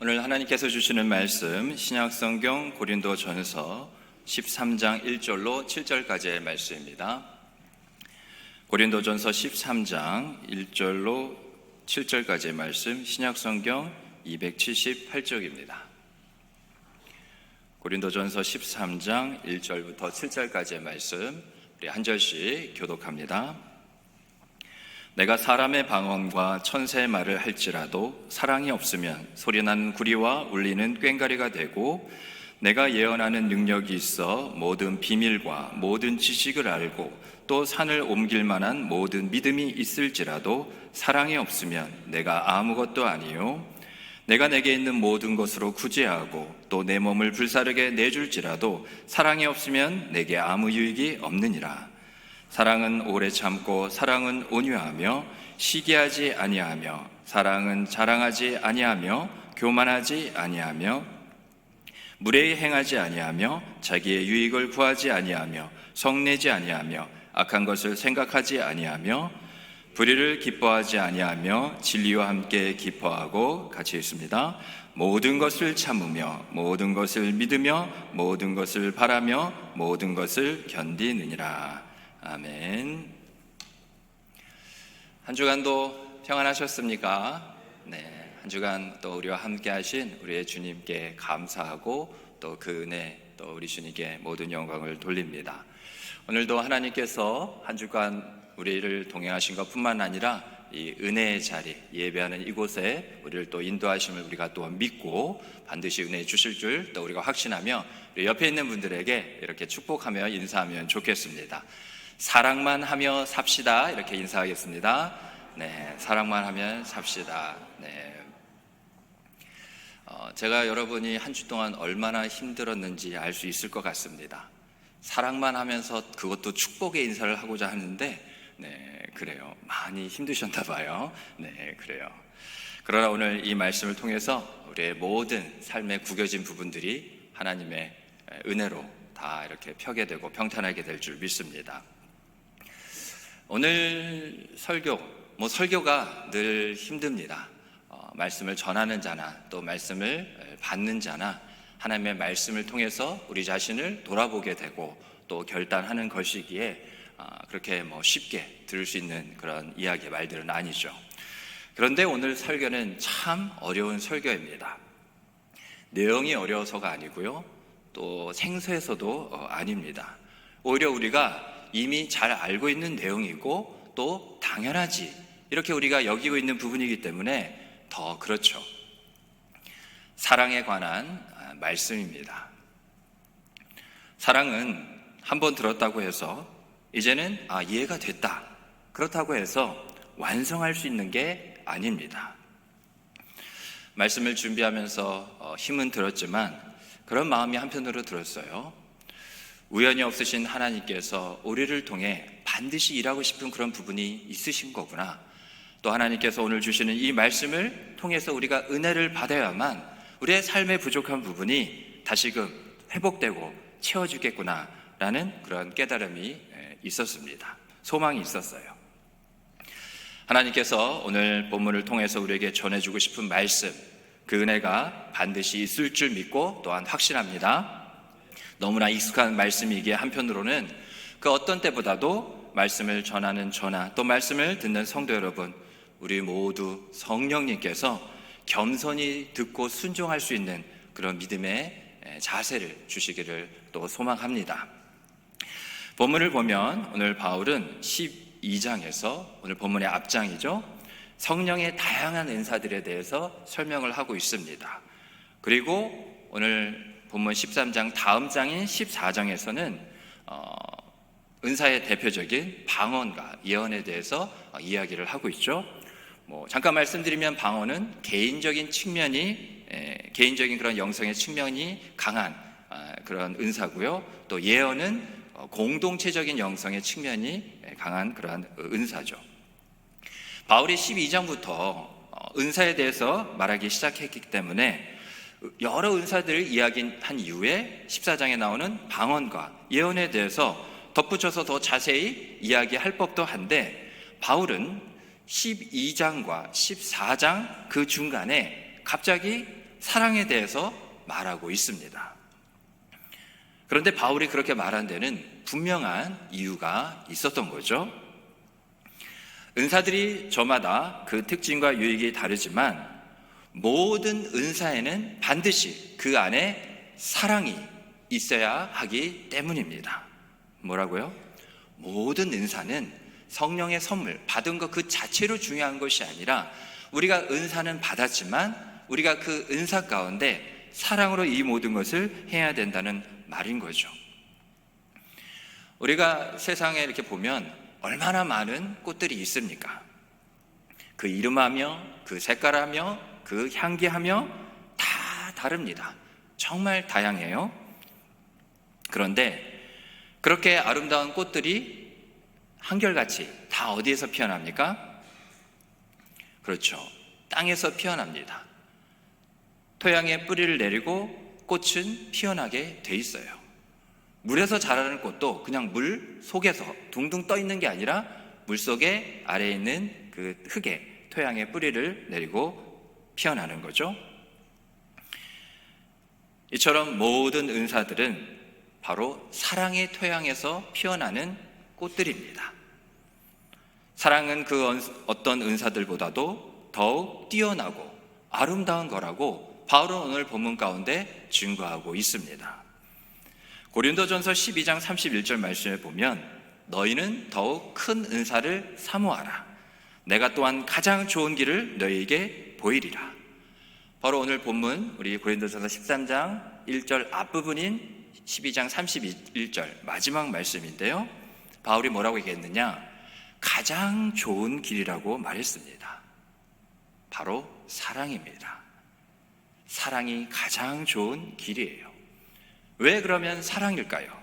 오늘 하나님께서 주시는 말씀 신약성경 고린도전서 13장 1절로 7절까지의 말씀입니다. 고린도전서 13장 1절로 7절까지의 말씀 신약성경 278쪽입니다. 고린도전서 13장 1절부터 7절까지의 말씀 우리 한 절씩 교독합니다. 내가 사람의 방언과 천사의 말을 할지라도 사랑이 없으면 소리나는 구리와 울리는 꽹과리가 되고, 내가 예언하는 능력이 있어 모든 비밀과 모든 지식을 알고 또 산을 옮길 만한 모든 믿음이 있을지라도 사랑이 없으면 내가 아무것도 아니요. 내가 내게 있는 모든 것으로 구제하고 또 내 몸을 불사르게 내줄지라도 사랑이 없으면 내게 아무 유익이 없느니라. 사랑은 오래 참고 사랑은 온유하며 시기하지 아니하며 사랑은 자랑하지 아니하며 교만하지 아니하며 무례히 행하지 아니하며 자기의 유익을 구하지 아니하며 성내지 아니하며 악한 것을 생각하지 아니하며 불의를 기뻐하지 아니하며 진리와 함께 기뻐하고, 같이 있습니다. 모든 것을 참으며 모든 것을 믿으며 모든 것을 바라며 모든 것을 견디느니라. 아멘. 한 주간도 평안하셨습니까? 네, 한 주간 또 우리와 함께 하신 우리의 주님께 감사하고 또 그 은혜, 또 우리 주님께 모든 영광을 돌립니다. 오늘도 하나님께서 한 주간 우리를 동행하신 것뿐만 아니라 이 은혜의 자리, 예배하는 이곳에 우리를 또 인도하심을 우리가 또 믿고 반드시 은혜 주실 줄 또 우리가 확신하며 우리 옆에 있는 분들에게 이렇게 축복하며 인사하면 좋겠습니다. 사랑만 하며 삽시다, 이렇게 인사하겠습니다. 네, 사랑만 하면 삽시다. 네. 제가 여러분이 한 주 동안 얼마나 힘들었는지 알 수 있을 것 같습니다. 사랑만 하면서 그것도 축복의 인사를 하고자 하는데, 네, 그래요. 많이 힘드셨나 봐요. 네, 그래요. 그러나 오늘 이 말씀을 통해서 우리의 모든 삶에 구겨진 부분들이 하나님의 은혜로 다 이렇게 펴게 되고 평탄하게 될 줄 믿습니다. 오늘 설교가 늘 힘듭니다. 말씀을 전하는 자나 또 말씀을 받는 자나 하나님의 말씀을 통해서 우리 자신을 돌아보게 되고 또 결단하는 것이기에 그렇게 쉽게 들을 수 있는 그런 이야기 말들은 아니죠. 그런데 오늘 설교는 참 어려운 설교입니다. 내용이 어려워서가 아니고요, 또 생소해서도 아닙니다. 오히려 우리가 이미 잘 알고 있는 내용이고 또 당연하지 이렇게 우리가 여기고 있는 부분이기 때문에 더 그렇죠. 사랑에 관한 말씀입니다. 사랑은 한번 들었다고 해서 이제는 이해가 됐다, 그렇다고 해서 완성할 수 있는 게 아닙니다. 말씀을 준비하면서 힘은 들었지만 그런 마음이 한편으로 들었어요. 우연이 없으신 하나님께서 우리를 통해 반드시 일하고 싶은 그런 부분이 있으신 거구나. 또 하나님께서 오늘 주시는 이 말씀을 통해서 우리가 은혜를 받아야만 우리의 삶의 부족한 부분이 다시금 회복되고 채워지겠구나 라는 그런 깨달음이 있었습니다. 소망이 있었어요. 하나님께서 오늘 본문을 통해서 우리에게 전해주고 싶은 말씀, 그 은혜가 반드시 있을 줄 믿고 또한 확신합니다. 너무나 익숙한 말씀이기에 한편으로는 그 어떤 때보다도 말씀을 전하는 저나 또 말씀을 듣는 성도 여러분, 우리 모두 성령님께서 겸손히 듣고 순종할 수 있는 그런 믿음의 자세를 주시기를 또 소망합니다. 본문을 보면 오늘 바울은 12장에서 오늘 본문의 앞장이죠, 성령의 다양한 은사들에 대해서 설명을 하고 있습니다. 그리고 오늘 본문 13장 다음 장인 14장에서는 은사의 대표적인 방언과 예언에 대해서 이야기를 하고 있죠. 잠깐 말씀드리면 방언은 개인적인 그런 영성의 측면이 강한 그런 은사고요. 또 예언은 공동체적인 영성의 측면이 강한 그러한 은사죠. 바울이 12장부터 은사에 대해서 말하기 시작했기 때문에 여러 은사들을 이야기한 이후에 14장에 나오는 방언과 예언에 대해서 덧붙여서 더 자세히 이야기할 법도 한데, 바울은 12장과 14장 그 중간에 갑자기 사랑에 대해서 말하고 있습니다. 그런데 바울이 그렇게 말한 데는 분명한 이유가 있었던 거죠. 은사들이 저마다 그 특징과 유익이 다르지만 모든 은사에는 반드시 그 안에 사랑이 있어야 하기 때문입니다. 뭐라고요? 모든 은사는 성령의 선물, 받은 것 그 자체로 중요한 것이 아니라 우리가 은사는 받았지만 우리가 그 은사 가운데 사랑으로 이 모든 것을 해야 된다는 말인 거죠. 우리가 세상에 이렇게 보면 얼마나 많은 꽃들이 있습니까? 그 이름하며 그 색깔하며 그 향기하며 다 다릅니다. 정말 다양해요. 그런데 그렇게 아름다운 꽃들이 한결같이 다 어디에서 피어납니까? 그렇죠. 땅에서 피어납니다. 토양에 뿌리를 내리고 꽃은 피어나게 돼 있어요. 물에서 자라는 꽃도 그냥 물 속에서 둥둥 떠 있는 게 아니라 물 속에 아래에 있는 그 흙에 토양에 뿌리를 내리고 피어나는 거죠. 이처럼 모든 은사들은 바로 사랑의 토양에서 피어나는 꽃들입니다. 사랑은 그 어떤 은사들보다도 더욱 뛰어나고 아름다운 거라고 바울은 오늘 본문 가운데 증거하고 있습니다. 고린도전서 12장 31절 말씀에 보면 너희는 더욱 큰 은사를 사모하라. 내가 또한 가장 좋은 길을 너희에게 보이리라. 바로 오늘 본문 우리 고린도전서 13장 1절 앞부분인 12장 31절 마지막 말씀인데요. 바울이 뭐라고 얘기했느냐? 가장 좋은 길이라고 말했습니다. 바로 사랑입니다. 사랑이 가장 좋은 길이에요. 왜 그러면 사랑일까요?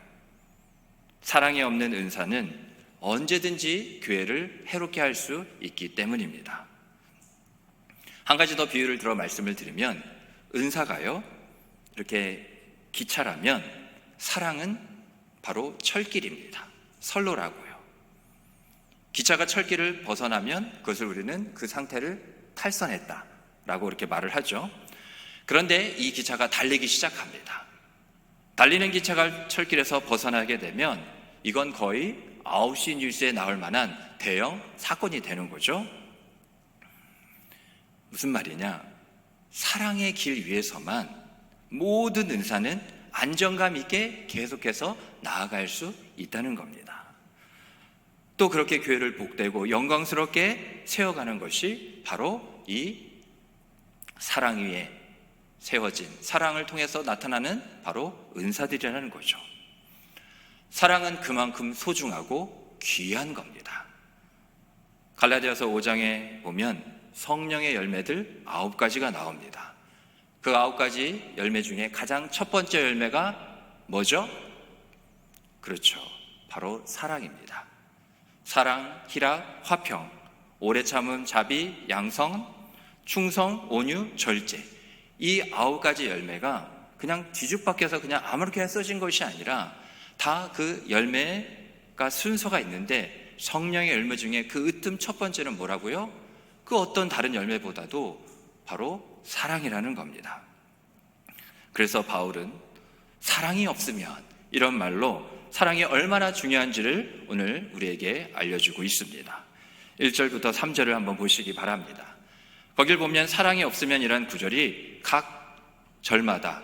사랑이 없는 은사는 언제든지 교회를 해롭게 할 수 있기 때문입니다. 한 가지 더 비유를 들어 말씀을 드리면 은사가요, 이렇게 기차라면 사랑은 바로 철길입니다. 선로라고요. 기차가 철길을 벗어나면 그것을 우리는 그 상태를 탈선했다라고 이렇게 말을 하죠. 그런데 이 기차가 달리기 시작합니다. 달리는 기차가 철길에서 벗어나게 되면 이건 거의 9시 뉴스에 나올 만한 대형 사건이 되는 거죠. 무슨 말이냐? 사랑의 길 위에서만 모든 은사는 안정감 있게 계속해서 나아갈 수 있다는 겁니다. 또 그렇게 교회를 복되고 영광스럽게 세워가는 것이 바로 이 사랑 위에 세워진, 사랑을 통해서 나타나는 바로 은사들이라는 거죠. 사랑은 그만큼 소중하고 귀한 겁니다. 갈라디아서 5장에 보면 성령의 열매들 9가지가 나옵니다. 그 9가지 열매 중에 가장 첫 번째 열매가 뭐죠? 그렇죠. 바로 사랑입니다. 사랑, 희락, 화평, 오래 참음, 자비, 양성, 충성, 온유, 절제. 이 9가지 열매가 그냥 뒤죽박혀서 그냥 아무렇게나 써진 것이 아니라 다 그 열매가 순서가 있는데 성령의 열매 중에 그 으뜸 첫 번째는 뭐라고요? 그 어떤 다른 열매보다도 바로 사랑이라는 겁니다. 그래서 바울은 사랑이 없으면, 이런 말로 사랑이 얼마나 중요한지를 오늘 우리에게 알려주고 있습니다. 1절부터 3절을 한번 보시기 바랍니다. 거길 보면 사랑이 없으면 이란 구절이 각 절마다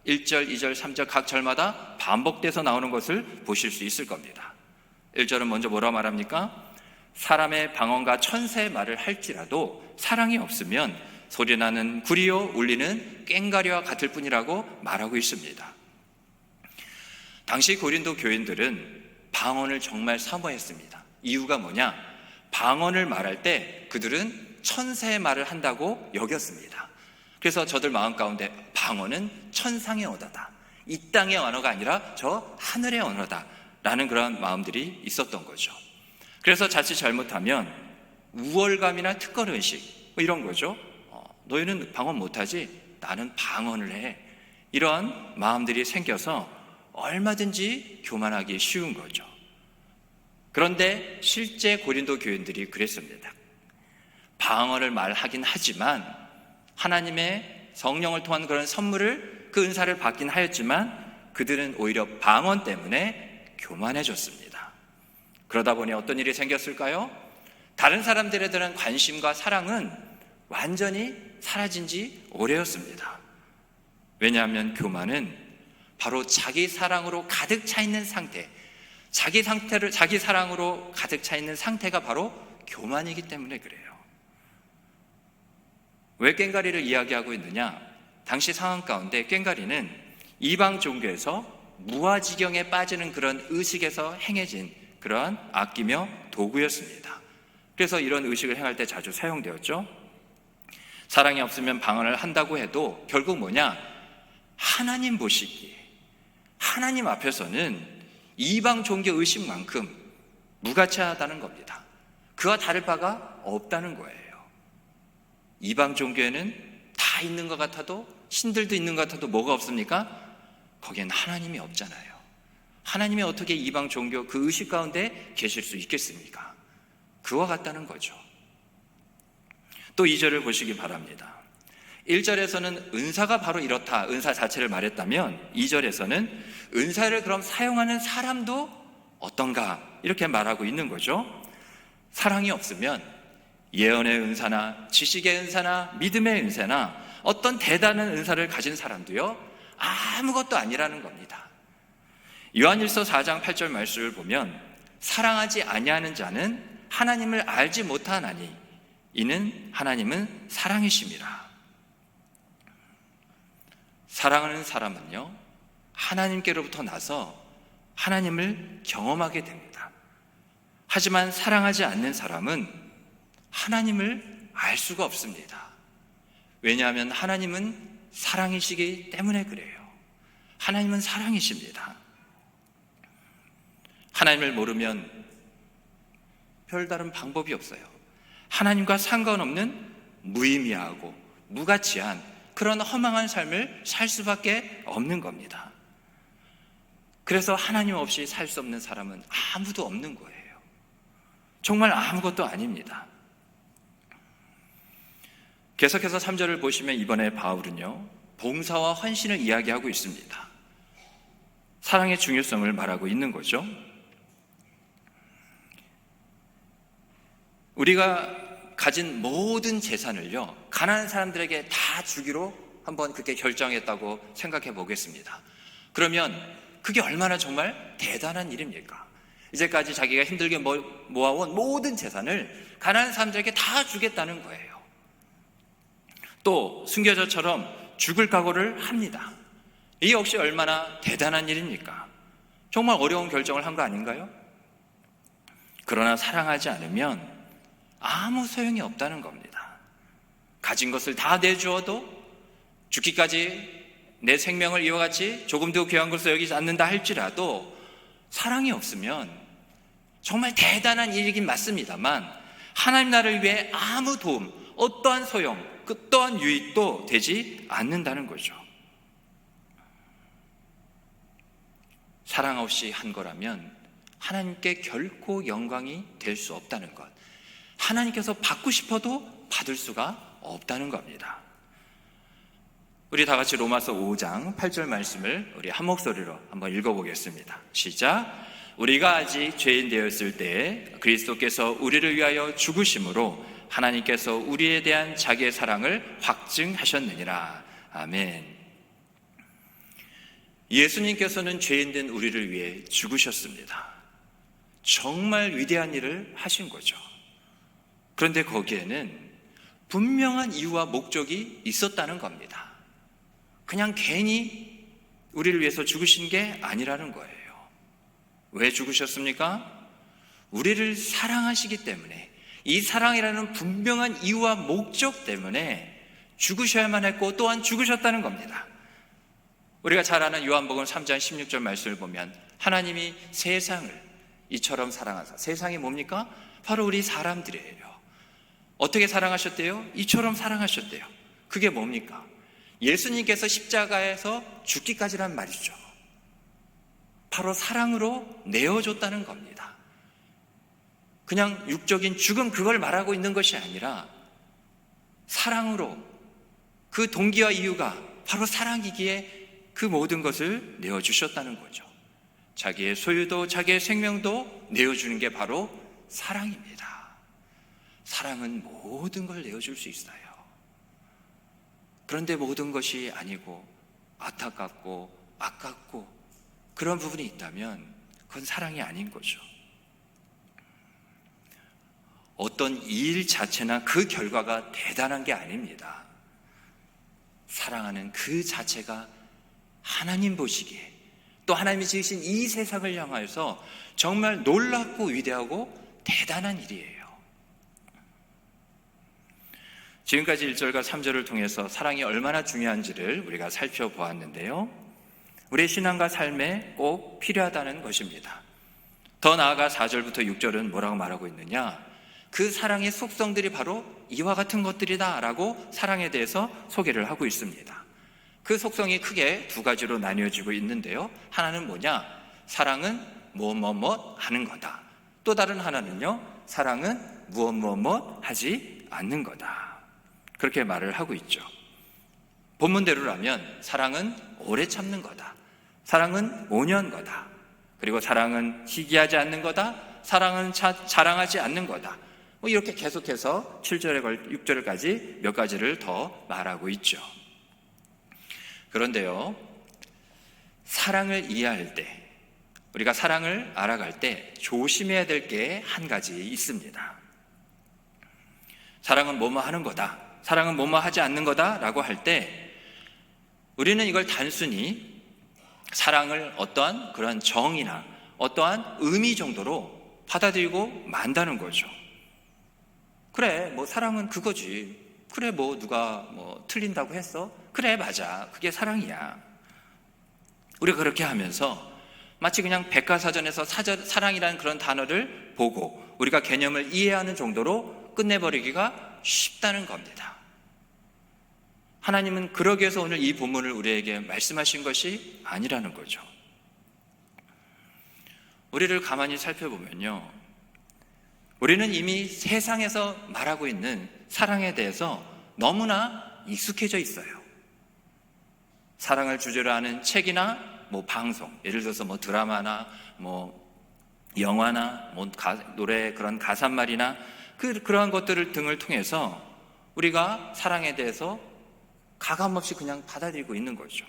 1절, 2절, 3절 각 절마다 반복돼서 나오는 것을 보실 수 있을 겁니다. 1절은 먼저 뭐라 말합니까? 사람의 방언과 천사의 말을 할지라도 사랑이 없으면 소리나는 구리요 울리는 꽹과리와 같을 뿐이라고 말하고 있습니다. 당시 고린도 교인들은 방언을 정말 사모했습니다. 이유가 뭐냐? 방언을 말할 때 그들은 천사의 말을 한다고 여겼습니다. 그래서 저들 마음 가운데 방언은 천상의 언어다, 이 땅의 언어가 아니라 저 하늘의 언어다 라는 그런 마음들이 있었던 거죠. 그래서 자칫 잘못하면 우월감이나 특권의식 이런 거죠. 너희는 방언 못하지? 나는 방언을 해. 이런 마음들이 생겨서 얼마든지 교만하기 쉬운 거죠. 그런데 실제 고린도 교인들이 그랬습니다. 방언을 말하긴 하지만 하나님의 성령을 통한 그런 선물을, 그 은사를 받긴 하였지만 그들은 오히려 방언 때문에 교만해졌습니다. 그러다 보니 어떤 일이 생겼을까요? 다른 사람들에 대한 관심과 사랑은 완전히 사라진 지 오래였습니다. 왜냐하면 교만은 바로 자기 사랑으로 가득 차 있는 상태, 자기 사랑으로 가득 차 있는 상태가 바로 교만이기 때문에 그래요. 왜 꽹과리를 이야기하고 있느냐? 당시 상황 가운데 꽹과리는 이방 종교에서 무아지경에 빠지는 그런 의식에서 행해진 그런 악기며 도구였습니다. 그래서 이런 의식을 행할 때 자주 사용되었죠. 사랑이 없으면 방언을 한다고 해도 결국 뭐냐? 하나님 보시기에, 하나님 앞에서는 이방 종교 의식만큼 무가치하다는 겁니다. 그와 다를 바가 없다는 거예요. 이방 종교에는 다 있는 것 같아도, 신들도 있는 것 같아도 뭐가 없습니까? 거기엔 하나님이 없잖아요. 하나님이 어떻게 이방 종교 그 의식 가운데 계실 수 있겠습니까? 그와 같다는 거죠. 또 2절을 보시기 바랍니다. 1절에서는 은사가 바로 이렇다, 은사 자체를 말했다면 2절에서는 은사를 그럼 사용하는 사람도 어떤가 이렇게 말하고 있는 거죠. 사랑이 없으면 예언의 은사나 지식의 은사나 믿음의 은사나 어떤 대단한 은사를 가진 사람도요, 아무것도 아니라는 겁니다. 요한일서 4장 8절 말씀을 보면 사랑하지 아니하는 자는 하나님을 알지 못하나니 이는 하나님은 사랑이심이라. 사랑하는 사람은요, 하나님께로부터 나서 하나님을 경험하게 됩니다. 하지만 사랑하지 않는 사람은 하나님을 알 수가 없습니다. 왜냐하면 하나님은 사랑이시기 때문에 그래요. 하나님은 사랑이십니다. 하나님을 모르면 별다른 방법이 없어요. 하나님과 상관없는 무의미하고 무가치한 그런 허망한 삶을 살 수밖에 없는 겁니다. 그래서 하나님 없이 살 수 없는 사람은 아무도 없는 거예요. 정말 아무것도 아닙니다. 계속해서 3절을 보시면 이번에 바울은요, 봉사와 헌신을 이야기하고 있습니다. 사랑의 중요성을 말하고 있는 거죠. 우리가 가진 모든 재산을요, 가난한 사람들에게 다 주기로 한번 그렇게 결정했다고 생각해 보겠습니다. 그러면 그게 얼마나 정말 대단한 일입니까? 이제까지 자기가 힘들게 모아온 모든 재산을 가난한 사람들에게 다 주겠다는 거예요. 또 순교자처럼 죽을 각오를 합니다. 이 역시 얼마나 대단한 일입니까? 정말 어려운 결정을 한 거 아닌가요? 그러나 사랑하지 않으면 아무 소용이 없다는 겁니다. 가진 것을 다 내주어도 죽기까지 내 생명을 이와 같이 조금도 귀한 것을 여기지 않는다 할지라도 사랑이 없으면 정말 대단한 일이긴 맞습니다만 하나님 나라를 위해 아무 도움, 어떠한 소용, 어떠한 유익도 되지 않는다는 거죠. 사랑 없이 한 거라면 하나님께 결코 영광이 될 수 없다는 것, 하나님께서 받고 싶어도 받을 수가 없다는 겁니다. 우리 다 같이 로마서 5장 8절 말씀을 우리 한 목소리로 한번 읽어보겠습니다. 시작. 우리가 아직 죄인 되었을 때에 그리스도께서 우리를 위하여 죽으심으로 하나님께서 우리에 대한 자기의 사랑을 확증하셨느니라. 아멘. 예수님께서는 죄인된 우리를 위해 죽으셨습니다. 정말 위대한 일을 하신 거죠. 그런데 거기에는 분명한 이유와 목적이 있었다는 겁니다. 그냥 괜히 우리를 위해서 죽으신 게 아니라는 거예요. 왜 죽으셨습니까? 우리를 사랑하시기 때문에, 이 사랑이라는 분명한 이유와 목적 때문에 죽으셔야만 했고 또한 죽으셨다는 겁니다. 우리가 잘 아는 요한복음 3장 16절 말씀을 보면 하나님이 세상을 이처럼 사랑하사, 세상이 뭡니까? 바로 우리 사람들이에요. 어떻게 사랑하셨대요? 이처럼 사랑하셨대요. 그게 뭡니까? 예수님께서 십자가에서 죽기까지란 말이죠. 바로 사랑으로 내어줬다는 겁니다. 그냥 육적인 죽음 그걸 말하고 있는 것이 아니라 사랑으로 그 동기와 이유가 바로 사랑이기에 그 모든 것을 내어주셨다는 거죠. 자기의 소유도 자기의 생명도 내어주는 게 바로 사랑입니다. 사랑은 모든 걸 내어줄 수 있어요. 그런데 모든 것이 아니고 안타깝고 아깝고 그런 부분이 있다면 그건 사랑이 아닌 거죠. 어떤 일 자체나 그 결과가 대단한 게 아닙니다. 사랑하는 그 자체가 하나님 보시기에 또 하나님이 지으신 이 세상을 향하여서 정말 놀랍고 위대하고 대단한 일이에요. 지금까지 1절과 3절을 통해서 사랑이 얼마나 중요한지를 우리가 살펴보았는데요. 우리의 신앙과 삶에 꼭 필요하다는 것입니다. 더 나아가 4절부터 6절은 뭐라고 말하고 있느냐? 그 사랑의 속성들이 바로 이와 같은 것들이다 라고 사랑에 대해서 소개를 하고 있습니다. 그 속성이 크게 두 가지로 나뉘어지고 있는데요. 하나는 뭐냐? 사랑은 무엇 하는 거다. 또 다른 하나는요, 사랑은 무엇 하지 않는 거다. 그렇게 말을 하고 있죠. 본문대로라면 사랑은 오래 참는 거다. 사랑은 온유한 거다. 그리고 사랑은 시기하지 않는 거다. 사랑은 자랑하지 않는 거다. 이렇게 계속해서 7절에 6절까지 몇 가지를 더 말하고 있죠. 그런데요, 사랑을 이해할 때, 우리가 사랑을 알아갈 때 조심해야 될 게 한 가지 있습니다. 사랑은 뭐뭐 하는 거다, 사랑은 뭐뭐 하지 않는 거다 라고 할 때 우리는 이걸 단순히 사랑을 어떠한 그런 정의나 어떠한 의미 정도로 받아들이고 만다는 거죠. 그래, 뭐 사랑은 그거지. 그래, 뭐 누가 뭐 틀린다고 했어? 그래, 맞아. 그게 사랑이야. 우리가 그렇게 하면서 마치 그냥 백과사전에서 사랑이라는 그런 단어를 보고 우리가 개념을 이해하는 정도로 끝내버리기가 쉽다는 겁니다. 하나님은 그러기 위해서 오늘 이 본문을 우리에게 말씀하신 것이 아니라는 거죠. 우리를 가만히 살펴보면요, 우리는 이미 세상에서 말하고 있는 사랑에 대해서 너무나 익숙해져 있어요. 사랑을 주제로 하는 책이나 뭐 방송, 예를 들어서 뭐 드라마나 뭐 영화나 뭐 노래 그런 가사말이나 그러한 것들을 등을 통해서 우리가 사랑에 대해서 가감없이 그냥 받아들이고 있는 거죠.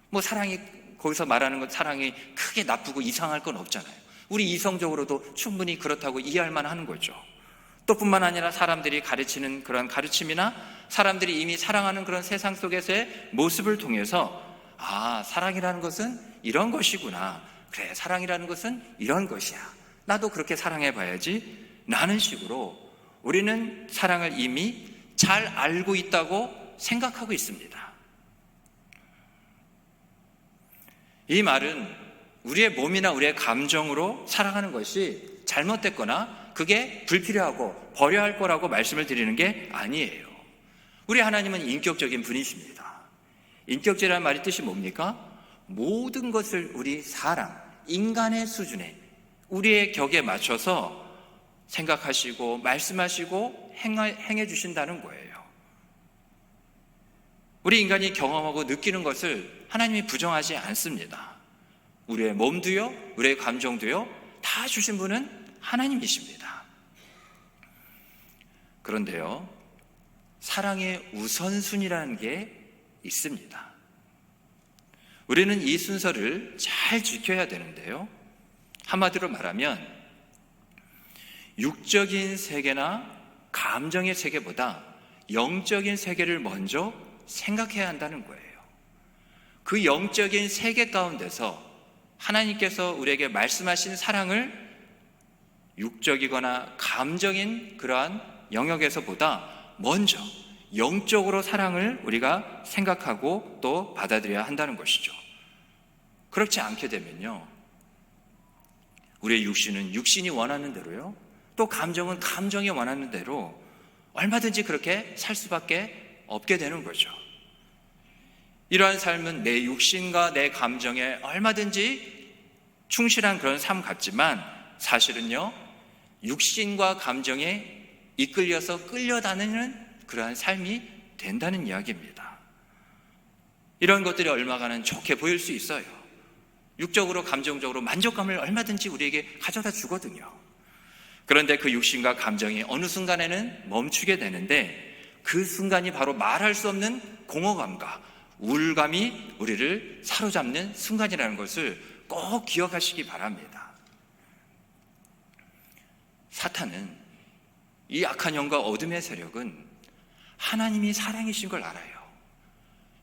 뭐 사랑이, 거기서 말하는 건 사랑이 크게 나쁘고 이상할 건 없잖아요. 우리 이성적으로도 충분히 그렇다고 이해할 만하는 거죠. 또 뿐만 아니라 사람들이 가르치는 그런 가르침이나 사람들이 이미 사랑하는 그런 세상 속에서의 모습을 통해서 아, 사랑이라는 것은 이런 것이구나. 그래, 사랑이라는 것은 이런 것이야. 나도 그렇게 사랑해봐야지. 라는 식으로 우리는 사랑을 이미 잘 알고 있다고 생각하고 있습니다. 이 말은 우리의 몸이나 우리의 감정으로 살아가는 것이 잘못됐거나 그게 불필요하고 버려야 할 거라고 말씀을 드리는 게 아니에요. 우리 하나님은 인격적인 분이십니다. 인격적이라는 말의 뜻이 뭡니까? 모든 것을 우리 사람, 인간의 수준에 우리의 격에 맞춰서 생각하시고 말씀하시고 행해 주신다는 거예요. 우리 인간이 경험하고 느끼는 것을 하나님이 부정하지 않습니다. 우리의 몸도요, 우리의 감정도요, 다 주신 분은 하나님이십니다. 그런데요, 사랑의 우선순위라는 게 있습니다. 우리는 이 순서를 잘 지켜야 되는데요, 한마디로 말하면 육적인 세계나 감정의 세계보다 영적인 세계를 먼저 생각해야 한다는 거예요. 그 영적인 세계 가운데서 하나님께서 우리에게 말씀하신 사랑을 육적이거나 감정인 그러한 영역에서보다 먼저 영적으로 사랑을 우리가 생각하고 또 받아들여야 한다는 것이죠. 그렇지 않게 되면요, 우리의 육신은 육신이 원하는 대로요, 또 감정은 감정이 원하는 대로 얼마든지 그렇게 살 수밖에 없게 되는 거죠. 이러한 삶은 내 육신과 내 감정에 얼마든지 충실한 그런 삶 같지만 사실은요, 육신과 감정에 이끌려서 끌려다니는 그러한 삶이 된다는 이야기입니다. 이런 것들이 얼마간은 좋게 보일 수 있어요. 육적으로 감정적으로 만족감을 얼마든지 우리에게 가져다 주거든요. 그런데 그 육신과 감정이 어느 순간에는 멈추게 되는데 그 순간이 바로 말할 수 없는 공허감과 우울감이 우리를 사로잡는 순간이라는 것을 꼭 기억하시기 바랍니다. 사탄은, 이 악한 영과 어둠의 세력은 하나님이 사랑이신 걸 알아요.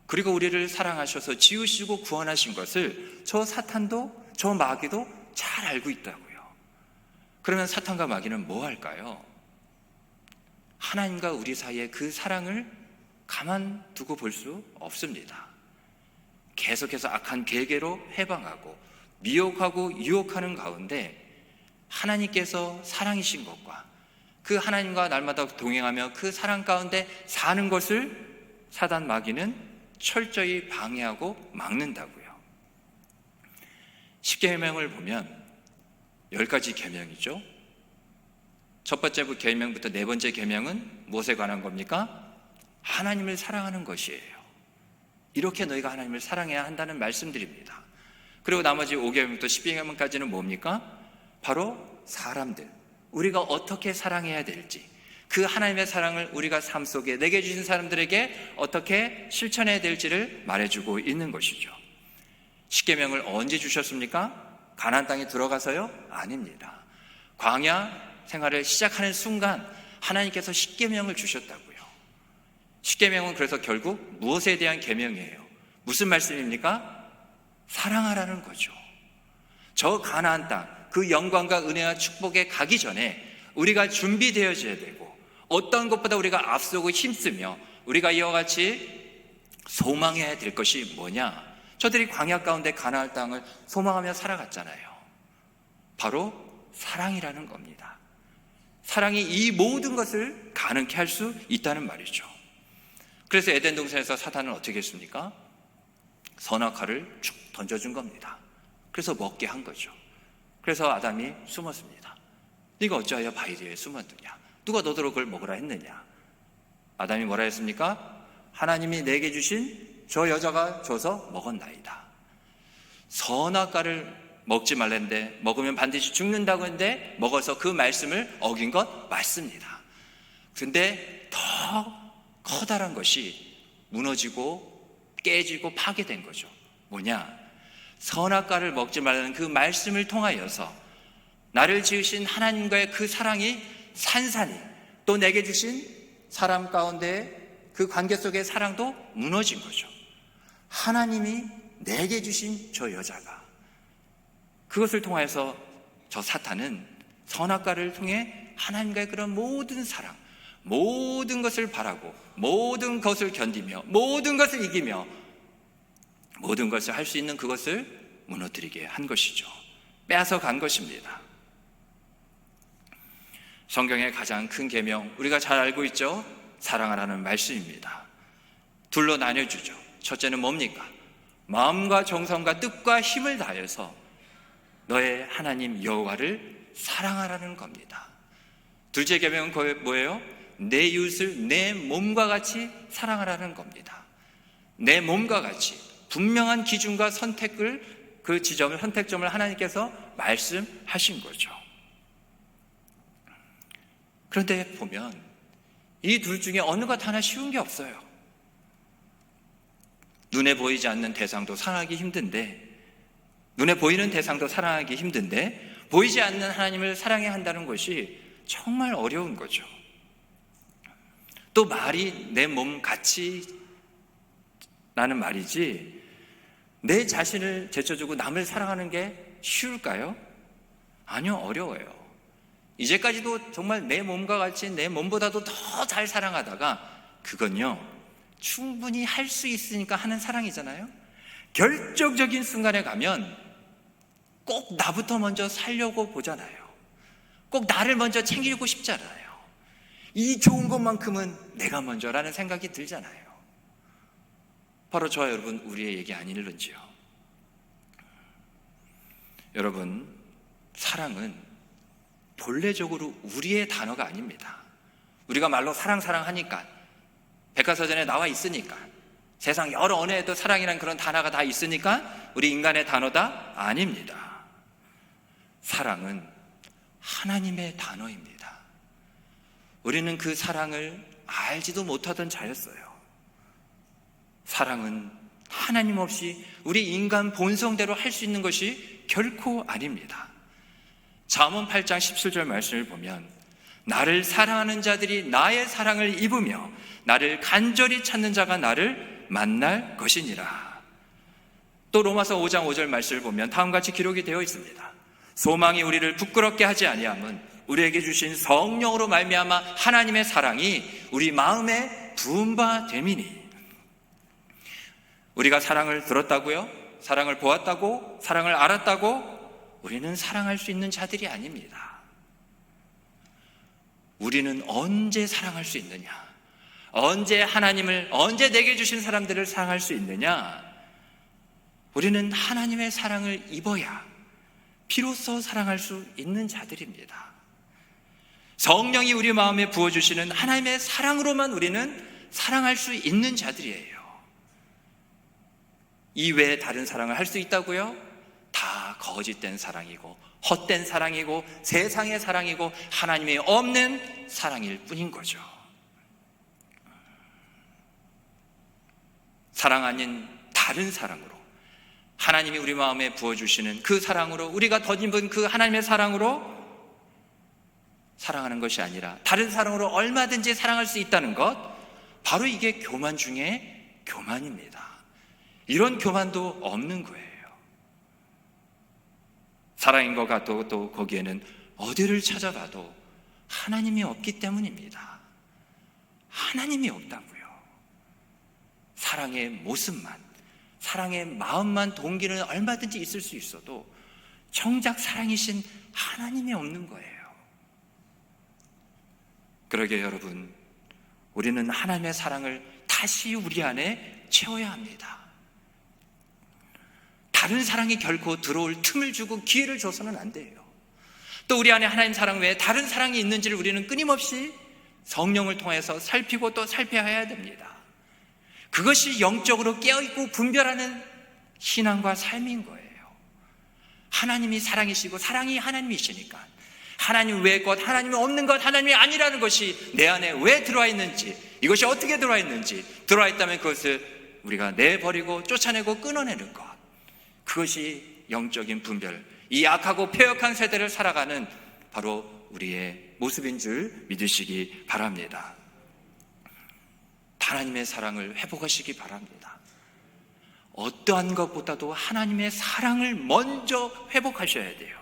그리고 우리를 사랑하셔서 지으시고 구원하신 것을 저 사탄도 저 마귀도 잘 알고 있다고요. 그러면 사탄과 마귀는 뭐 할까요? 하나님과 우리 사이에 그 사랑을 가만두고 볼 수 없습니다. 계속해서 악한 계계로 해방하고 미혹하고 유혹하는 가운데 하나님께서 사랑이신 것과 그 하나님과 날마다 동행하며 그 사랑 가운데 사는 것을 사단 마귀는 철저히 방해하고 막는다고요. 십계명을 보면 10가지 계명이죠. 첫 번째 계명부터 네 번째 계명은 무엇에 관한 겁니까? 하나님을 사랑하는 것이에요. 이렇게 너희가 하나님을 사랑해야 한다는 말씀드립니다. 그리고 나머지 5계명부터 10계명까지는 뭡니까? 바로 사람들, 우리가 어떻게 사랑해야 될지, 그 하나님의 사랑을 우리가 삶 속에 내게 주신 사람들에게 어떻게 실천해야 될지를 말해주고 있는 것이죠. 십계명을 언제 주셨습니까? 가나안 땅에 들어가서요? 아닙니다. 광야 생활을 시작하는 순간 하나님께서 십계명을 주셨다고요. 십계명은 그래서 결국 무엇에 대한 계명이에요? 무슨 말씀입니까? 사랑하라는 거죠. 저 가나안 땅, 그 영광과 은혜와 축복에 가기 전에 우리가 준비되어져야 되고, 어떤 것보다 우리가 앞서고 힘쓰며 우리가 이와 같이 소망해야 될 것이 뭐냐? 저들이 광야 가운데 가나안 땅을 소망하며 살아갔잖아요. 바로 사랑이라는 겁니다. 사랑이 이 모든 것을 가능케 할 수 있다는 말이죠. 그래서 에덴 동산에서 사탄은 어떻게 했습니까? 선악과를 쭉 던져준 겁니다. 그래서 먹게 한 거죠. 그래서 아담이 숨었습니다. 네가 어찌하여 바위에 숨었느냐? 누가 너더러 그걸 먹으라 했느냐? 아담이 뭐라 했습니까? 하나님이 내게 주신 저 여자가 줘서 먹었나이다. 선악과를 먹지 말랬는데 먹으면 반드시 죽는다고 했는데 먹어서 그 말씀을 어긴 것 맞습니다. 그런데 더 커다란 것이 무너지고 깨지고 파괴된 거죠. 뭐냐? 선악과를 먹지 말라는 그 말씀을 통하여서 나를 지으신 하나님과의 그 사랑이 산산이, 또 내게 주신 사람 가운데 그 관계 속의 사랑도 무너진 거죠. 하나님이 내게 주신 저 여자가, 그것을 통하여서 저 사탄은 선악과를 통해 하나님과의 그런 모든 사랑, 모든 것을 바라고 모든 것을 견디며 모든 것을 이기며 모든 것을 할 수 있는 그것을 무너뜨리게 한 것이죠. 빼앗아 간 것입니다. 성경의 가장 큰 계명, 우리가 잘 알고 있죠? 사랑하라는 말씀입니다. 둘로 나뉘어주죠. 첫째는 뭡니까? 마음과 정성과 뜻과 힘을 다해서 너의 하나님 여호와를 사랑하라는 겁니다. 둘째 계명은 뭐예요? 내 이웃을 내 몸과 같이 사랑하라는 겁니다. 내 몸과 같이 분명한 기준과 선택을, 그 지점을, 선택점을 하나님께서 말씀하신 거죠. 그런데 보면 이 둘 중에 어느 것 하나 쉬운 게 없어요. 눈에 보이지 않는 대상도 사랑하기 힘든데, 눈에 보이는 대상도 사랑하기 힘든데 보이지 않는 하나님을 사랑해야 한다는 것이 정말 어려운 거죠. 또 말이 내 몸 같이 라는 말이지, 내 자신을 제쳐주고 남을 사랑하는 게 쉬울까요? 아니요, 어려워요. 이제까지도 정말 내 몸과 같이 내 몸보다도 더 잘 사랑하다가, 그건요 충분히 할 수 있으니까 하는 사랑이잖아요. 결정적인 순간에 가면 꼭 나부터 먼저 살려고 보잖아요. 꼭 나를 먼저 챙기고 싶잖아요. 이 좋은 것만큼은 내가 먼저라는 생각이 들잖아요. 바로 저와 여러분, 우리의 얘기 아닐런지요. 여러분, 사랑은 본래적으로 우리의 단어가 아닙니다. 우리가 말로 사랑 하니까 백과사전에 나와 있으니까, 세상 여러 언어에도 사랑이라는 그런 단어가 다 있으니까 우리 인간의 단어다? 아닙니다. 사랑은 하나님의 단어입니다. 우리는 그 사랑을 알지도 못하던 자였어요. 사랑은 하나님 없이 우리 인간 본성대로 할 수 있는 것이 결코 아닙니다. 잠언 8장 17절 말씀을 보면 나를 사랑하는 자들이 나의 사랑을 입으며 나를 간절히 찾는 자가 나를 만날 것이니라. 또 로마서 5장 5절 말씀을 보면 다음과 같이 기록이 되어 있습니다. 소망이 우리를 부끄럽게 하지 아니함은 우리에게 주신 성령으로 말미암아 하나님의 사랑이 우리 마음에 부은 바 됨이니. 우리가 사랑을 들었다고요? 사랑을 보았다고? 사랑을 알았다고? 우리는 사랑할 수 있는 자들이 아닙니다. 우리는 언제 사랑할 수 있느냐? 언제 하나님을, 언제 내게 주신 사람들을 사랑할 수 있느냐? 우리는 하나님의 사랑을 입어야 비로소 사랑할 수 있는 자들입니다. 성령이 우리 마음에 부어주시는 하나님의 사랑으로만 우리는 사랑할 수 있는 자들이에요. 이외에 다른 사랑을 할 수 있다고요? 다 거짓된 사랑이고 헛된 사랑이고 세상의 사랑이고 하나님이 없는 사랑일 뿐인 거죠. 사랑 아닌 다른 사랑으로, 하나님이 우리 마음에 부어주시는 그 사랑으로, 우리가 덧입은 그 하나님의 사랑으로 사랑하는 것이 아니라 다른 사랑으로 얼마든지 사랑할 수 있다는 것, 바로 이게 교만 중에 교만입니다. 이런 교만도 없는 거예요. 사랑인 것 같아도 또 거기에는 어디를 찾아봐도 하나님이 없기 때문입니다. 하나님이 없다고요. 사랑의 모습만, 사랑의 마음만, 동기는 얼마든지 있을 수 있어도 정작 사랑이신 하나님이 없는 거예요. 그러게 여러분, 우리는 하나님의 사랑을 다시 우리 안에 채워야 합니다. 다른 사랑이 결코 들어올 틈을 주고 기회를 줘서는 안 돼요. 또 우리 안에 하나님 사랑 외에 다른 사랑이 있는지를 우리는 끊임없이 성령을 통해서 살피고 또 살펴야 됩니다. 그것이 영적으로 깨어있고 분별하는 신앙과 삶인 거예요. 하나님이 사랑이시고 사랑이 하나님이시니까 하나님 외의 것, 하나님이 없는 것, 하나님이 아니라는 것이 내 안에 왜 들어와 있는지, 이것이 어떻게 들어와 있는지, 들어와 있다면 그것을 우리가 내버리고 쫓아내고 끊어내는 것, 그것이 영적인 분별, 이 악하고 패역한 세대를 살아가는 바로 우리의 모습인 줄 믿으시기 바랍니다. 하나님의 사랑을 회복하시기 바랍니다. 어떠한 것보다도 하나님의 사랑을 먼저 회복하셔야 돼요.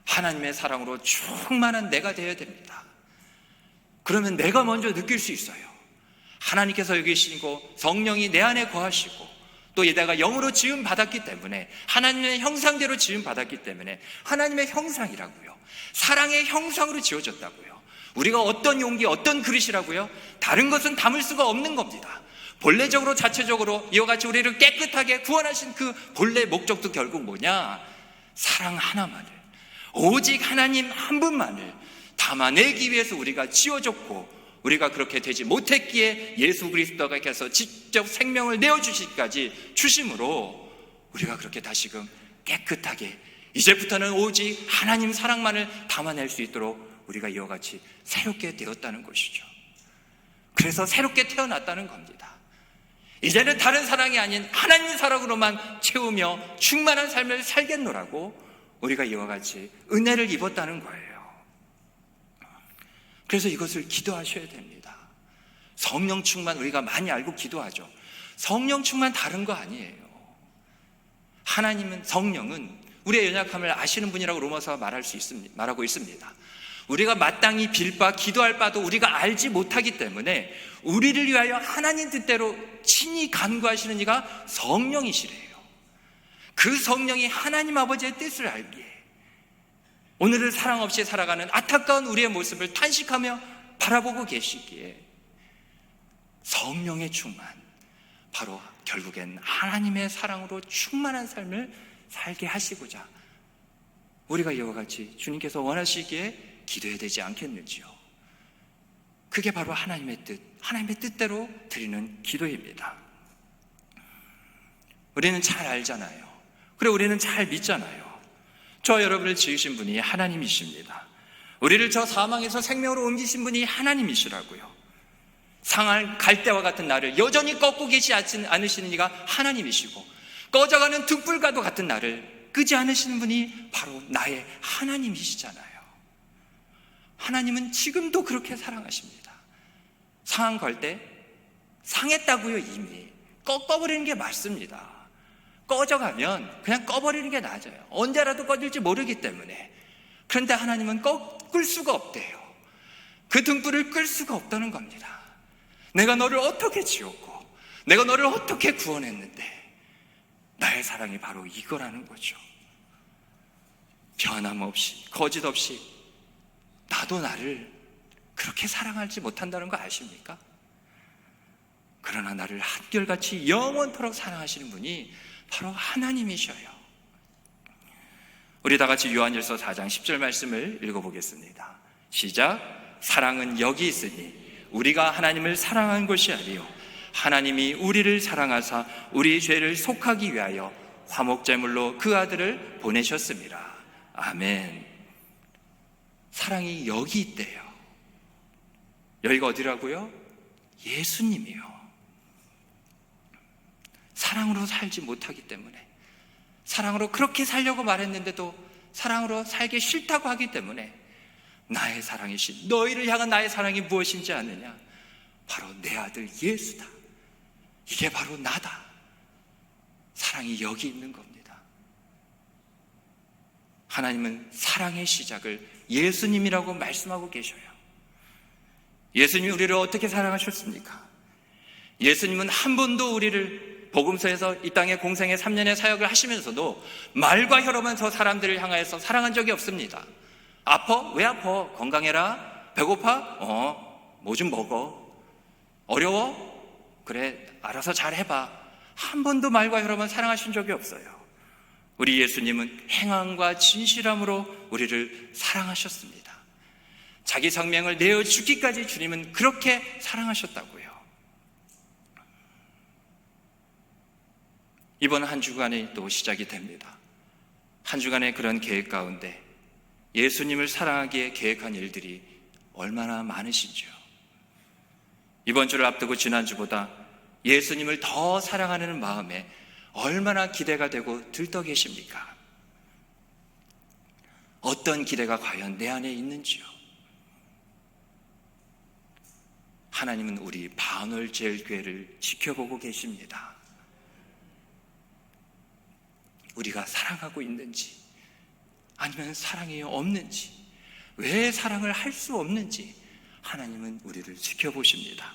하나님의 사랑으로 충만한 내가 되어야 됩니다. 그러면 내가 먼저 느낄 수 있어요. 하나님께서 여기 계시고 성령이 내 안에 거하시고 또 내가 영으로 지음 받았기 때문에, 하나님의 형상대로 지음 받았기 때문에, 하나님의 형상이라고요, 사랑의 형상으로 지어졌다고요. 우리가 어떤 용기, 어떤 그릇이라고요? 다른 것은 담을 수가 없는 겁니다. 본래적으로, 자체적으로 이와 같이 우리를 깨끗하게 구원하신 그 본래 목적도 결국 뭐냐? 사랑 하나만을, 오직 하나님 한 분만을 담아내기 위해서 우리가 지어졌고, 우리가 그렇게 되지 못했기에 예수 그리스도께서 직접 생명을 내어주시기까지 주심으로 우리가 그렇게 다시금 깨끗하게 이제부터는 오직 하나님 사랑만을 담아낼 수 있도록 우리가 이와 같이 새롭게 되었다는 것이죠. 그래서 새롭게 태어났다는 겁니다. 이제는 다른 사랑이 아닌 하나님 사랑으로만 채우며 충만한 삶을 살겠노라고 우리가 이와 같이 은혜를 입었다는 거예요. 그래서 이것을 기도하셔야 됩니다. 성령 충만 우리가 많이 알고 기도하죠. 성령 충만 다른 거 아니에요. 하나님은, 성령은 우리의 연약함을 아시는 분이라고 로마서가 말하고 있습니다. 우리가 마땅히 빌 바, 기도할 바도 우리가 알지 못하기 때문에 우리를 위하여 하나님 뜻대로 친히 간구하시는 이가 성령이시래요. 그 성령이 하나님 아버지의 뜻을 알기에, 오늘을 사랑 없이 살아가는 안타까운 우리의 모습을 탄식하며 바라보고 계시기에 성령의 충만, 바로 결국엔 하나님의 사랑으로 충만한 삶을 살게 하시고자 우리가 이와 같이 주님께서 원하시기에 기도해야 되지 않겠는지요. 그게 바로 하나님의 뜻대로 드리는 기도입니다. 우리는 잘 알잖아요. 그리고 우리는 잘 믿잖아요. 저 여러분을 지으신 분이 하나님이십니다. 우리를 저 사망에서 생명으로 옮기신 분이 하나님이시라고요. 상할 갈대와 같은 나를 여전히 꺾고 계시지 않으시는 이가 하나님이시고, 꺼져가는 등불과도 같은 나를 끄지 않으시는 분이 바로 나의 하나님이시잖아요. 하나님은 지금도 그렇게 사랑하십니다. 상한 갈대 상했다고요. 이미 꺾어버리는 게 맞습니다. 꺼져가면 그냥 꺼버리는 게 맞아요. 언제라도 꺼질지 모르기 때문에. 그런데 하나님은 끌 수가 없대요. 그 등불을 끌 수가 없다는 겁니다. 내가 너를 어떻게 지었고 내가 너를 어떻게 구원했는데 나의 사랑이 바로 이거라는 거죠. 변함없이 거짓 없이 나도 나를 그렇게 사랑하지 못한다는 거 아십니까? 그러나 나를 한결같이 영원토록 사랑하시는 분이 바로 하나님이셔요. 우리 다 같이 요한일서 4장 10절 말씀을 읽어보겠습니다. 시작. 사랑은 여기 있으니 우리가 하나님을 사랑한 것이 아니요 하나님이 우리를 사랑하사 우리 죄를 속하기 위하여 화목제물로 그 아들을 보내셨습니다. 아멘. 사랑이 여기 있대요. 여기가 어디라고요? 예수님이요. 사랑으로 살지 못하기 때문에, 사랑으로 그렇게 살려고 말했는데도 사랑으로 살기 싫다고 하기 때문에 나의 사랑이신 너희를 향한 나의 사랑이 무엇인지 아느냐? 바로 내 아들 예수다. 이게 바로 나다. 사랑이 여기 있는 겁니다. 하나님은 사랑의 시작을 예수님이라고 말씀하고 계셔요. 예수님이 우리를 어떻게 사랑하셨습니까? 예수님은 한 번도 우리를 복음서에서 이 땅에 공생의 3년의 사역을 하시면서도 말과 혀로만 저 사람들을 향하여서 사랑한 적이 없습니다. 아파? 왜 아파? 건강해라? 배고파? 뭐 좀 먹어. 어려워? 그래, 알아서 잘 해봐. 한 번도 말과 혀로만 사랑하신 적이 없어요. 우리 예수님은 행함과 진실함으로 우리를 사랑하셨습니다. 자기 생명을 내어 주기까지 주님은 그렇게 사랑하셨다고요. 이번 한 주간이 또 시작이 됩니다. 한 주간의 그런 계획 가운데 예수님을 사랑하기에 계획한 일들이 얼마나 많으신지요. 이번 주를 앞두고 지난주보다 예수님을 더 사랑하는 마음에 얼마나 기대가 되고 들떠 계십니까? 어떤 기대가 과연 내 안에 있는지요? 하나님은 우리 반월제일교회를 지켜보고 계십니다. 우리가 사랑하고 있는지, 아니면 사랑이 없는지, 왜 사랑을 할 수 없는지 하나님은 우리를 지켜보십니다.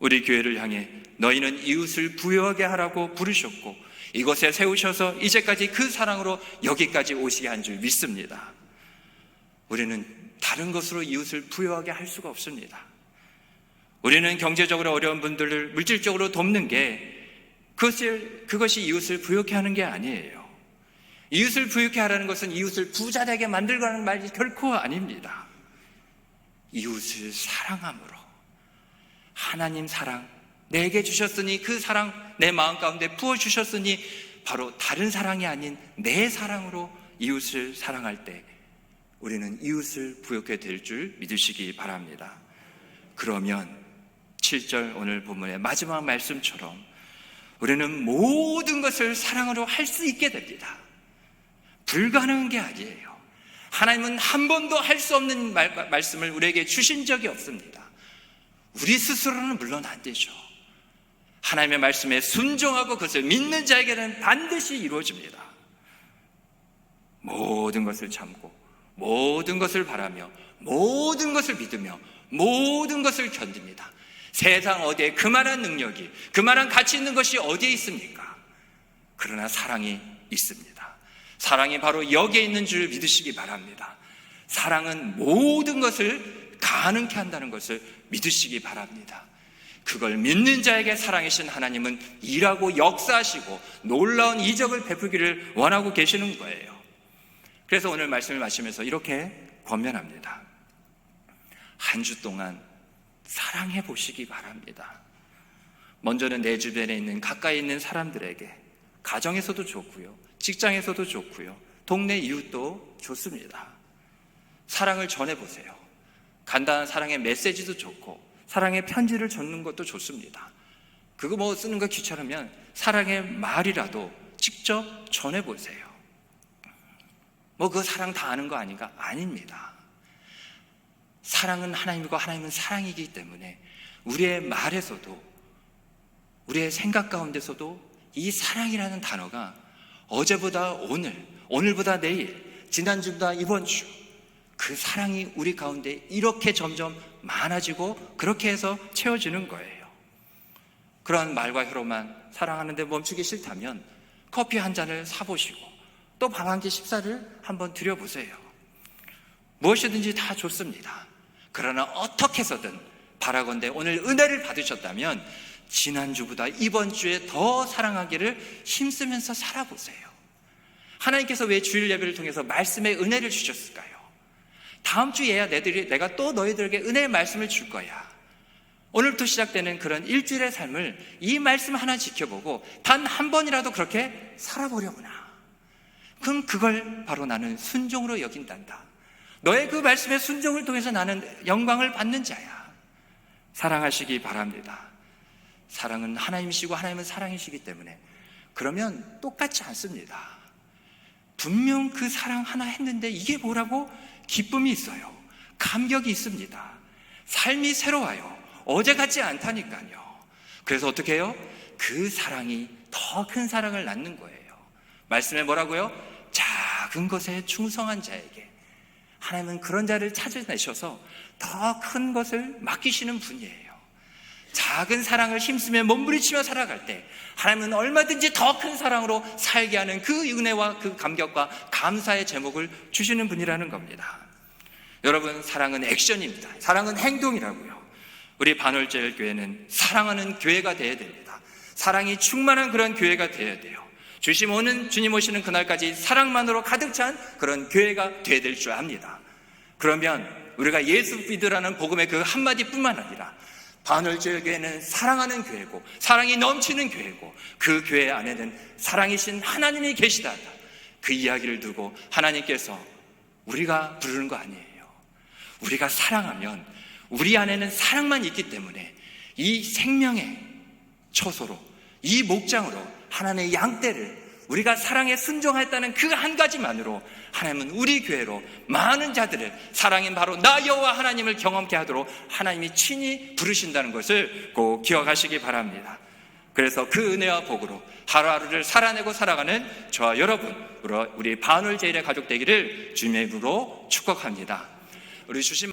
우리 교회를 향해 너희는 이웃을 부유하게 하라고 부르셨고 이곳에 세우셔서 이제까지 그 사랑으로 여기까지 오시게 한 줄 믿습니다. 우리는 다른 것으로 이웃을 부유하게 할 수가 없습니다. 우리는 경제적으로 어려운 분들을 물질적으로 돕는 게 그것이 이웃을 부유케 하는 게 아니에요. 이웃을 부유케 하라는 것은 이웃을 부자 되게 만들라는 말이 결코 아닙니다. 이웃을 사랑함으로, 하나님 사랑 내게 주셨으니 그 사랑 내 마음 가운데 부어주셨으니 바로 다른 사랑이 아닌 내 사랑으로 이웃을 사랑할 때 우리는 이웃을 부유케 될 줄 믿으시기 바랍니다. 그러면 7절 오늘 본문의 마지막 말씀처럼 우리는 모든 것을 사랑으로 할 수 있게 됩니다. 불가능한 게 아니에요. 하나님은 한 번도 할 수 없는 말씀을 우리에게 주신 적이 없습니다. 우리 스스로는 물론 안 되죠. 하나님의 말씀에 순종하고 그것을 믿는 자에게는 반드시 이루어집니다. 모든 것을 참고 모든 것을 바라며 모든 것을 믿으며 모든 것을 견딥니다. 세상 어디에 그만한 능력이, 그만한 가치 있는 것이 어디에 있습니까? 그러나 사랑이 있습니다. 사랑이 바로 여기에 있는 줄 믿으시기 바랍니다. 사랑은 모든 것을 가능케 한다는 것을 믿으시기 바랍니다. 그걸 믿는 자에게 사랑이신 하나님은 일하고 역사하시고 놀라운 이적을 베푸기를 원하고 계시는 거예요. 그래서 오늘 말씀을 마치면서 이렇게 권면합니다. 한 주 동안 사랑해 보시기 바랍니다. 먼저는 내 주변에 있는 가까이 있는 사람들에게, 가정에서도 좋고요, 직장에서도 좋고요, 동네 이웃도 좋습니다. 사랑을 전해보세요. 간단한 사랑의 메시지도 좋고 사랑의 편지를 적는 것도 좋습니다. 그거 뭐 쓰는 거 귀찮으면 사랑의 말이라도 직접 전해보세요. 뭐 그거 사랑 다 아는 거 아닌가? 아닙니다. 사랑은 하나님이고 하나님은 사랑이기 때문에 우리의 말에서도, 우리의 생각 가운데서도 이 사랑이라는 단어가 어제보다 오늘, 오늘보다 내일, 지난주보다 이번 주, 그 사랑이 우리 가운데 이렇게 점점 많아지고 그렇게 해서 채워지는 거예요. 그러한 말과 혀로만 사랑하는데 멈추기 싫다면 커피 한 잔을 사보시고 또 밥 한 끼 식사를 한번 드려보세요. 무엇이든지 다 좋습니다. 그러나 어떻게 해서든 바라건대 오늘 은혜를 받으셨다면 지난주보다 이번 주에 더 사랑하기를 힘쓰면서 살아보세요. 하나님께서 왜 주일 예배를 통해서 말씀의 은혜를 주셨을까요? 다음 주에야 내가 또 너희들에게 은혜의 말씀을 줄 거야. 오늘부터 시작되는 그런 일주일의 삶을 이 말씀 하나 지켜보고 단 한 번이라도 그렇게 살아보려구나. 그럼 그걸 바로 나는 순종으로 여긴단다. 너의 그 말씀의 순종을 통해서 나는 영광을 받는 자야. 사랑하시기 바랍니다. 사랑은 하나님이시고 하나님은 사랑이시기 때문에 그러면 똑같지 않습니다. 분명 그 사랑 하나 했는데 이게 뭐라고? 기쁨이 있어요. 감격이 있습니다. 삶이 새로워요. 어제 같지 않다니까요. 그래서 어떻게 해요? 그 사랑이 더 큰 사랑을 낳는 거예요. 말씀에 뭐라고요? 작은 것에 충성한 자에게 하나님은 그런 자를 찾아내셔서 더 큰 것을 맡기시는 분이에요. 작은 사랑을 힘쓰며 몸부림치며 살아갈 때 하나님은 얼마든지 더 큰 사랑으로 살게 하는 그 은혜와 그 감격과 감사의 제목을 주시는 분이라는 겁니다. 여러분, 사랑은 액션입니다. 사랑은 행동이라고요. 우리 반월제일 교회는 사랑하는 교회가 되어야 됩니다. 사랑이 충만한 그런 교회가 되어야 돼요. 주님 오시는 그날까지 사랑만으로 가득 찬 그런 교회가 되어야 될 줄 압니다. 그러면 우리가 예수 믿으라는 복음의 그 한마디뿐만 아니라 반월제일 교회는 사랑하는 교회고 사랑이 넘치는 교회고 그 교회 안에는 사랑이신 하나님이 계시다. 그 이야기를 두고 하나님께서 우리가 부르는 거 아니에요. 우리가 사랑하면 우리 안에는 사랑만 있기 때문에 이 생명의 처소로, 이 목장으로 하나님의 양떼를 우리가 사랑에 순종했다는 그 한 가지만으로 하나님은 우리 교회로 많은 자들을 사랑인 바로 나 여호와 하나님을 경험케 하도록 하나님이 친히 부르신다는 것을 꼭 기억하시기 바랍니다. 그래서 그 은혜와 복으로 하루하루를 살아내고 살아가는 저와 여러분, 우리 반월제일의 가족 되기를 주님의 이름으로 축복합니다. 우리 주신